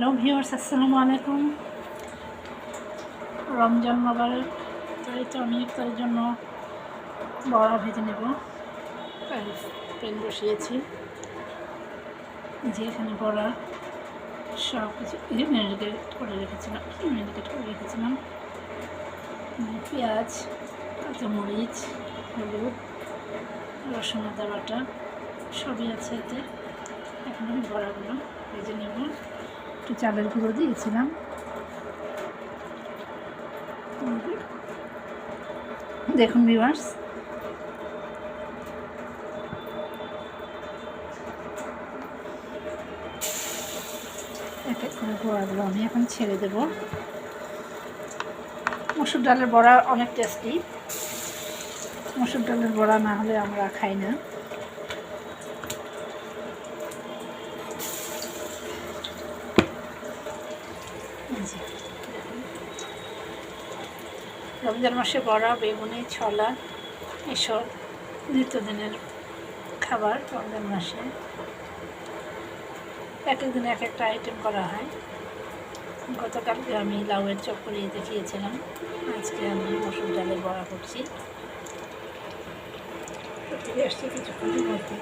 Hello viewers, আসসালামু আলাইকুম। রমজান মোবারক। তাই তো আমি ইফতারের জন্য বড়া ভেজে নেব। প্যান বসিয়েছি, যে এখানে বড়া সব কিছু ম্যারিনেট করে রেখেছিলাম। পেঁয়াজ, কাঁচামরিচ, হলুদ, রসুন, আদা বাটা সবই আছে এতে। এখন আমি বড়াগুলো ভেজে নেব। একটু চালের গুঁড়ো দিয়েছিলাম। দেখুন ভিউয়ার্স, এক এক করে বড়াগুলো আমি এখন ছেড়ে দেব। মসুর ডালের বড়া অনেক টেস্টি। মসুর ডালের বড়া না হলে আমরা খাই না। রমজান মাসে বড়া, বেগুনি, ছোলা এসব নিত্যদিনের খাবার। রমজান মাসে এক এক দিন এক একটা আইটেম করা হয়। গতকালকে আমি লাউয়ের চপ করিয়ে দেখিয়েছিলাম, আজকে আমি মসুর ডালের বড়া করছি। ফিরে আসছি কিছুক্ষণের মধ্যে।